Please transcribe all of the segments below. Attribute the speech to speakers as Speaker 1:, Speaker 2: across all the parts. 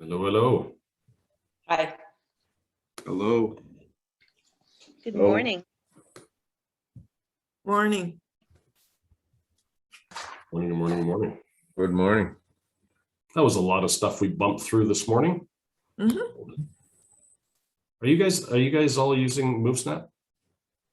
Speaker 1: Hello, hello.
Speaker 2: Hi.
Speaker 3: Hello.
Speaker 4: Good
Speaker 3: Hello.
Speaker 4: morning.
Speaker 5: Morning.
Speaker 1: Morning, morning, morning.
Speaker 3: Good morning.
Speaker 1: That was a lot of stuff we bumped through this morning.
Speaker 5: Mhm.
Speaker 1: Are you guys all using MoveSnap?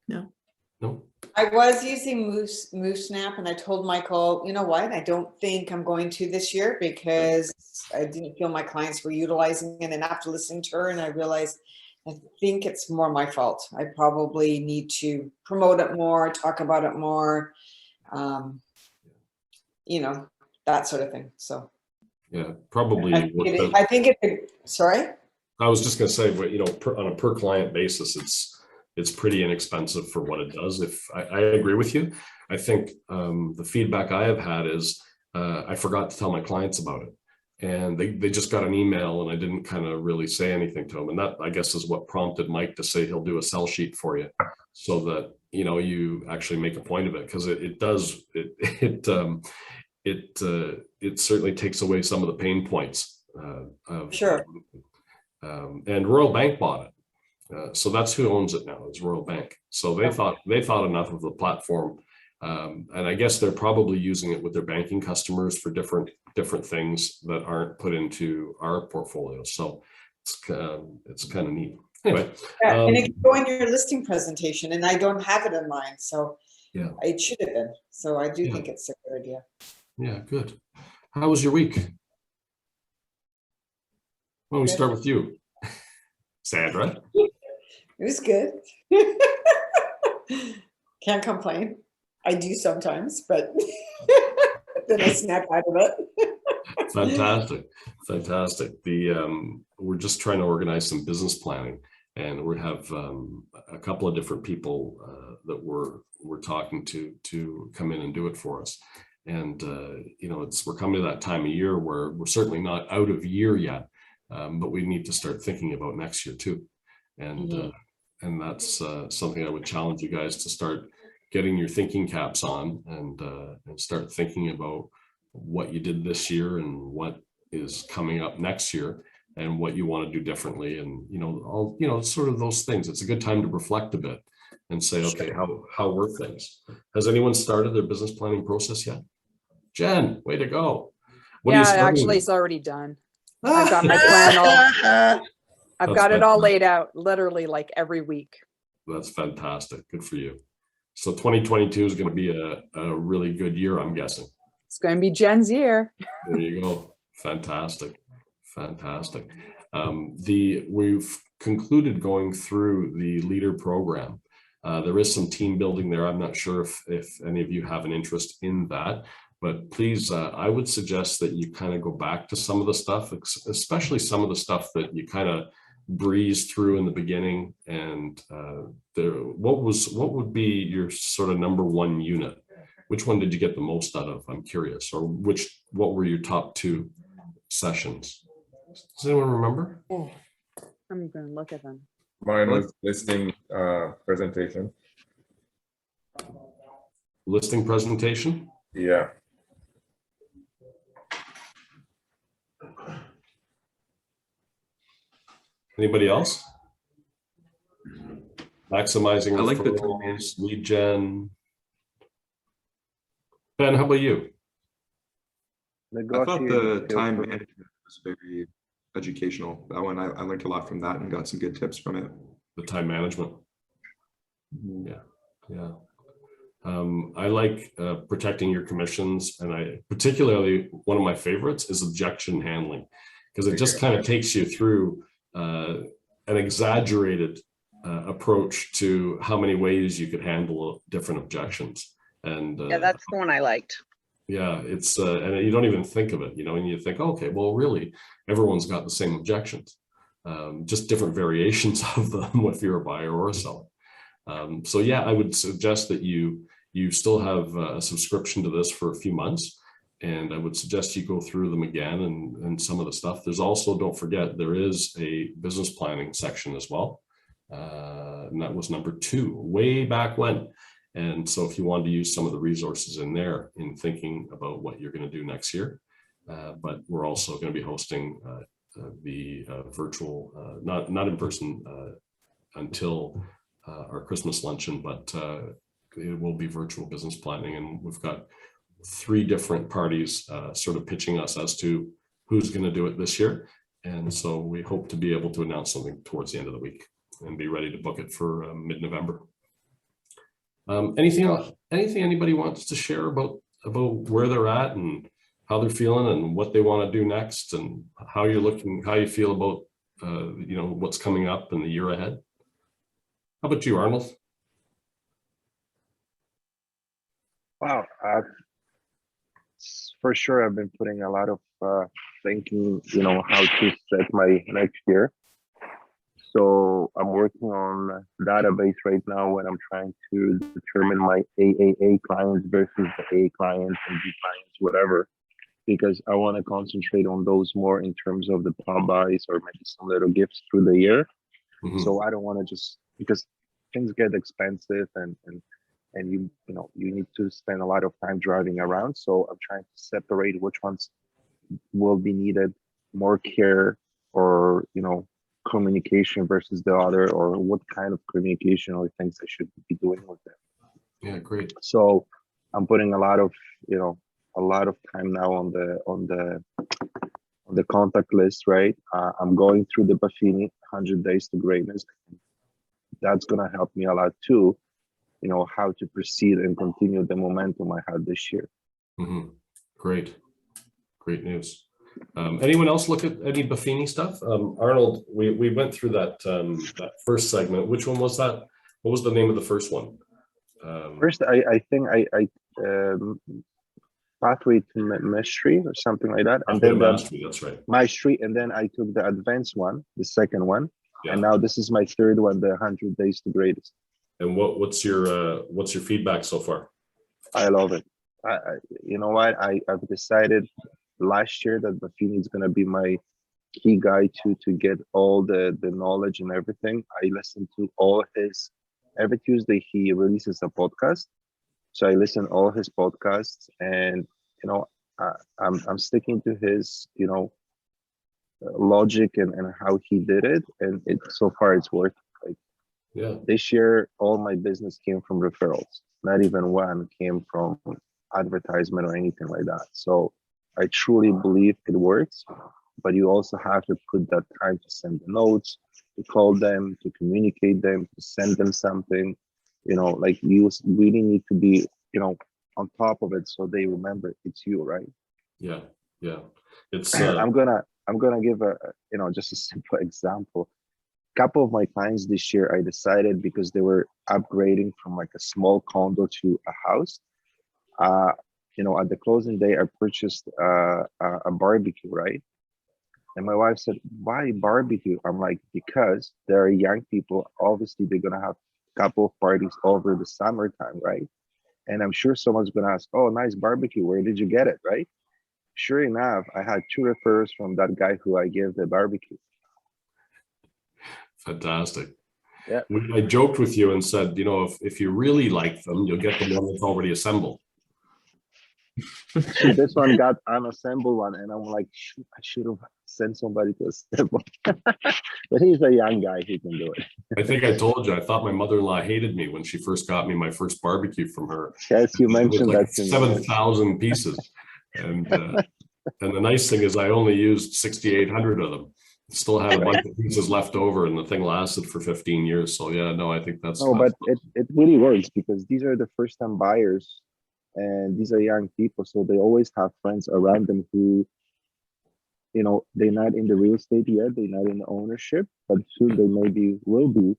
Speaker 5: No.
Speaker 1: No?
Speaker 2: I was using MoveSnap, and I told Michael, you know what? I don't think I'm going to this year because I didn't feel my clients were utilizing it. And after listening to her, and I realized I think it's more my fault. I probably need to promote it more, talk about it more, that sort of thing. So
Speaker 1: Yeah, probably.
Speaker 2: I think it. Sorry.
Speaker 1: I was just going to say, on a per client basis, it's pretty inexpensive for what it does. If I agree with you, I think the feedback I have had is I forgot to tell my clients about it, and they just got an email, and I didn't kind of really say anything to them, and that, I guess, is what prompted Mike to say he'll do a sell sheet for you, so that you actually make a point of it, because it certainly takes away some of the pain points.
Speaker 2: Sure.
Speaker 1: And Royal Bank bought it. So that's who owns it now, is Royal Bank. So they thought enough of the platform. And I guess they're probably using it with their banking customers for different things that aren't put into our portfolio. So it's kind of neat. Anyway.
Speaker 2: Yeah, and it can go in your listing presentation, and I don't have it in mine. So
Speaker 1: yeah,
Speaker 2: it should have been. So I do think it's a good idea.
Speaker 1: Yeah, good. How was your week? Why don't we start with you, Sandra?
Speaker 2: It was good. Can't complain. I do sometimes, but then I snap out of it.
Speaker 1: Fantastic. We're just trying to organize some business planning, and we have a couple of different people that we're talking to come in and do it for us. And we're coming to that time of year where we're certainly not out of year yet, but we need to start thinking about next year too. And that's something I would challenge you guys to start getting your thinking caps on and start thinking about what you did this year and what is coming up next year and what you want to do differently. And, sort of those things. It's a good time to reflect a bit and say, okay, how were things? Has anyone started their business planning process yet? Jen, way to go.
Speaker 6: Actually, it's already done. I've got my plan all. I've got it all laid out, literally like every week.
Speaker 1: That's fantastic. Good for you. So 2022 is going to be a really good year, I'm guessing.
Speaker 6: It's going to be Jen's year.
Speaker 1: There you go. Fantastic. We've concluded going through the leader program. There is some team building there. I'm not sure if any of you have an interest in that, but please, I would suggest that you kind of go back to some of the stuff, especially some of the stuff that you kind of breezed through in the beginning. And what would be your sort of number one unit? Which one did you get the most out of? I'm curious. Or what were your top two sessions? Does anyone remember?
Speaker 6: I'm going to look at them.
Speaker 3: Mine was listing presentation.
Speaker 1: Listing presentation?
Speaker 3: Yeah.
Speaker 1: Anybody else? Maximizing
Speaker 3: I like the
Speaker 1: referrals, lead gen. Ben, how about you?
Speaker 7: I thought the time
Speaker 5: Negotiating
Speaker 7: management was very educational. That one, I learned a lot from that and got some good tips from it.
Speaker 1: The time management. Yeah. I like protecting your commissions, and I particularly, one of my favorites is objection handling, because it just kind of takes you through an exaggerated approach to how many ways you could handle different objections. And
Speaker 4: Yeah, that's the one I liked.
Speaker 1: yeah, it's and you don't even think of it, and you think, okay, well, really, everyone's got the same objections, just different variations of them if you're a buyer or a seller. So yeah, I would suggest that you still have a subscription to this for a few months, and I would suggest you go through them again and some of the stuff. There's also, don't forget, there is a business planning section as well, and that was number 2 way back when. And so if you wanted to use some of the resources in there in thinking about what you're going to do next year, but we're also going to be hosting be virtual, not in person until our Christmas luncheon, but it will be virtual business planning. And we've got 3 different parties sort of pitching us as to who's going to do it this year. And so we hope to be able to announce something towards the end of the week and be ready to book it for mid-November. Anything else? Anything anybody wants to share about where they're at and how they're feeling and what they want to do next and how you're looking, how you feel about what's coming up in the year ahead? How about you, Arnold?
Speaker 8: Wow, for sure I've been putting a lot of thinking, how to set my next year. So I'm working on a database right now when I'm trying to determine my AAA clients versus the A clients and B clients, whatever, because I want to concentrate on those more in terms of the pop buys or maybe some little gifts through the year.
Speaker 1: Mm-hmm.
Speaker 8: So I don't want to just, because things get expensive and you need to spend a lot of time driving around. So I'm trying to separate which ones will be needed more care or, communication versus the other, or what kind of communication or things I should be doing with them.
Speaker 1: Yeah, great.
Speaker 8: So I'm putting a lot of time now on the contact list, right? I'm going through the Buffini 100 Days to Greatness. That's going to help me a lot too, how to proceed and continue the momentum I had this year.
Speaker 1: Mm-hmm. Great news. Anyone else look at any Buffini stuff? Arnold, we went through that first segment. Which one was that? What was the name of the first one?
Speaker 8: First, I think I Pathway to Mastery or something like that. And then
Speaker 1: Mastery, that's right.
Speaker 8: Mastery, and then I took the advanced one, the second one.
Speaker 1: Yeah.
Speaker 8: And now this is my third one, the 100 Days to Greatest.
Speaker 1: And what's your feedback so far?
Speaker 8: I love it. You know what? I've decided last year that Buffini is going to be my key guy to get all the knowledge and everything. I listen to all every Tuesday he releases a podcast. So I listen all his podcasts, and I'm sticking to his logic and how he did it, and so far it's worked. Like,
Speaker 1: yeah,
Speaker 8: this year all my business came from referrals. Not even one came from advertisement or anything like that. So I truly believe it works, but you also have to put that time to send the notes, to call them, to communicate them, to send them something. Like you really need to be, on top of it so they remember it's you, right?
Speaker 1: Yeah. It's
Speaker 8: I'm gonna give just a simple example. A couple of my clients this year, I decided, because they were upgrading from like a small condo to a house. At the closing day, I purchased a barbecue, right? And my wife said, "Why barbecue?" I'm like, because there are young people. Obviously, they're gonna have a couple of parties over the summertime, right? And I'm sure someone's gonna ask, "Oh, nice barbecue. Where did you get it?" Right? Sure enough, I had 2 referrals from that guy who I gave the barbecue.
Speaker 1: fantastic.
Speaker 8: Yeah.
Speaker 1: I joked with you and said, if you really like them, you'll get the one that's already assembled.
Speaker 8: See, this one got unassembled one, and I'm like, shoot, I should have sent somebody to assemble. But he's a young guy; he can do it.
Speaker 1: I think I told you, I thought my mother-in-law hated me when she first got me my first barbecue from her.
Speaker 8: Yes, you mentioned
Speaker 1: like
Speaker 8: that.
Speaker 1: 7,000 pieces, and the nice thing is I only used 6,800 of them. Still had a bunch of pieces left over, and the thing lasted for 15 years. So yeah, no, I think that's.
Speaker 8: No, but it really works, because these are the first-time buyers. And these are young people, so they always have friends around them who, they're not in the real estate yet, they're not in the ownership, but soon they maybe will be.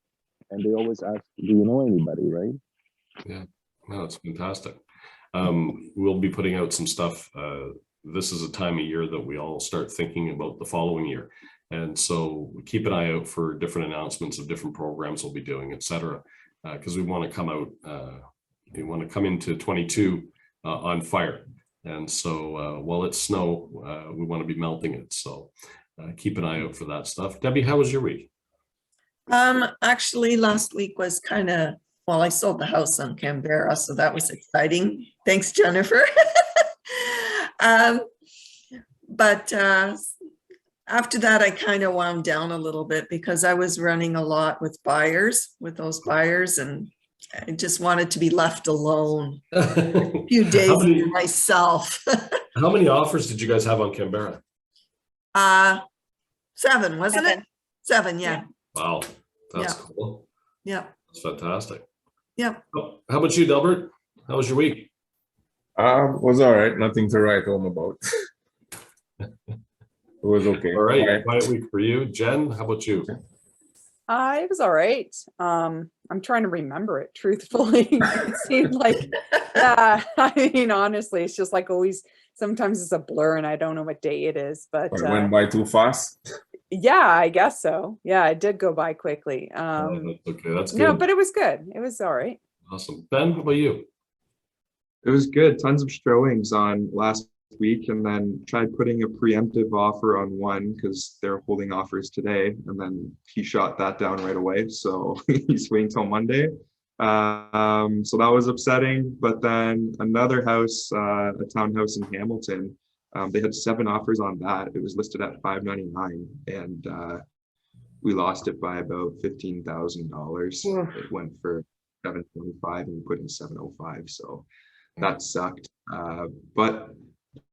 Speaker 8: And they always ask, "Do you know anybody?" Right?
Speaker 1: Yeah, no, it's fantastic. We'll be putting out some stuff. This is a time of year that we all start thinking about the following year. And so keep an eye out for different announcements of different programs we'll be doing, et cetera, because we want to come out. We want to come into 22 on fire. And so while it's snow, we want to be melting it. So keep an eye out for that stuff. Debbie, how was your week?
Speaker 5: Actually, last week was I sold the house on Canberra, so that was exciting. Thanks, Jennifer. But After that, I kind of wound down a little bit because I was running a lot with those buyers, and I just wanted to be left alone. A few days
Speaker 1: How many,
Speaker 5: to myself.
Speaker 1: how many offers did you guys have on Canberra?
Speaker 5: 7, wasn't it?
Speaker 4: 7.
Speaker 5: 7, yeah.
Speaker 1: Wow, that's
Speaker 5: Yeah.
Speaker 1: cool.
Speaker 5: Yeah.
Speaker 1: That's fantastic.
Speaker 5: Yeah.
Speaker 1: How about you, Delbert? How was your week?
Speaker 3: Was all right. Nothing to write home about. It was okay.
Speaker 1: All right,
Speaker 3: Quiet.
Speaker 1: quiet week for you. Jen, how about you?
Speaker 6: It was all right. I'm trying to remember it truthfully. It seemed like, I mean, honestly, it's just like always, sometimes it's a blur and I don't know what day it is, but
Speaker 3: It went by too fast.
Speaker 6: yeah, I guess so. Yeah, it did go by quickly.
Speaker 1: That's okay, that's
Speaker 6: No,
Speaker 1: good.
Speaker 6: but it was good. It was all right.
Speaker 1: Awesome. Ben, how about you?
Speaker 7: It was good. Tons of showings on last week, and then tried putting a preemptive offer on one because they're holding offers today, and then he shot that down right away. So he's waiting till Monday. So that was upsetting. But then another house, a townhouse in Hamilton, they had 7 offers on that. It was listed at $599, and we lost it by about $15,000. It went for $725, and we put in $705. So that sucked. But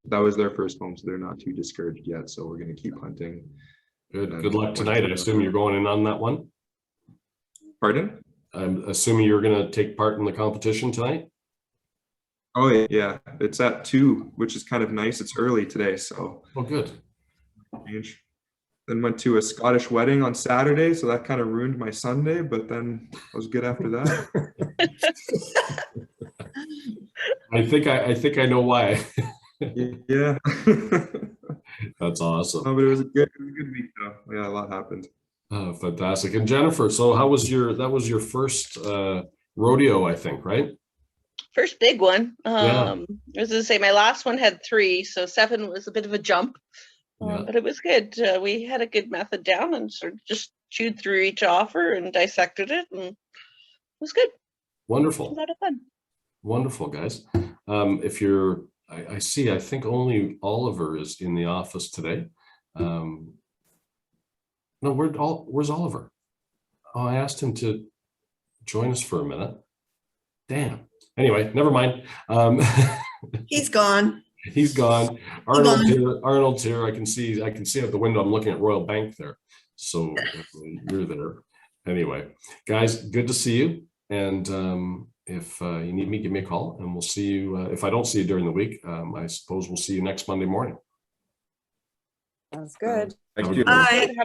Speaker 7: that was their first home, so they're not too discouraged yet. So we're going to keep hunting.
Speaker 1: Good luck tonight. I assume you're going in on that one.
Speaker 7: Pardon?
Speaker 1: I'm assuming you're going to take part in the competition tonight.
Speaker 7: Oh yeah, it's at 2, which is kind of nice. It's early today, so
Speaker 1: Oh, good.
Speaker 7: change. Then went to a Scottish wedding on Saturday, so that kind of ruined my Sunday. But then I was good after that.
Speaker 1: I think I know why.
Speaker 7: Yeah.
Speaker 1: That's awesome.
Speaker 7: No, but it was a good week though. Yeah, a lot happened.
Speaker 1: Oh, fantastic. And Jennifer, so how was that was your first rodeo, I think, right?
Speaker 4: First big one.
Speaker 1: Yeah.
Speaker 4: I was gonna say my last one had 3, so 7 was a bit of a jump.
Speaker 1: Yeah.
Speaker 4: But it was good. We had a good method down and sort of just chewed through each offer and dissected it, and it was good. A
Speaker 1: Wonderful.
Speaker 4: lot of fun.
Speaker 1: Wonderful, guys. If you're, I see, I think only Oliver is in the office today. No, where's Oliver? Oh, I asked him to join us for a minute. Damn. Anyway, never mind.
Speaker 5: He's gone.
Speaker 1: He's gone. Arnold's here. I can see out the window. I'm looking at Royal Bank there. So you're there. Anyway, guys, good to see you. And if you need me, give me a call and we'll see you. If I don't see you during the week, I suppose we'll see you next Monday morning.
Speaker 6: Sounds good.
Speaker 3: Thank you.
Speaker 5: Bye.
Speaker 4: Have a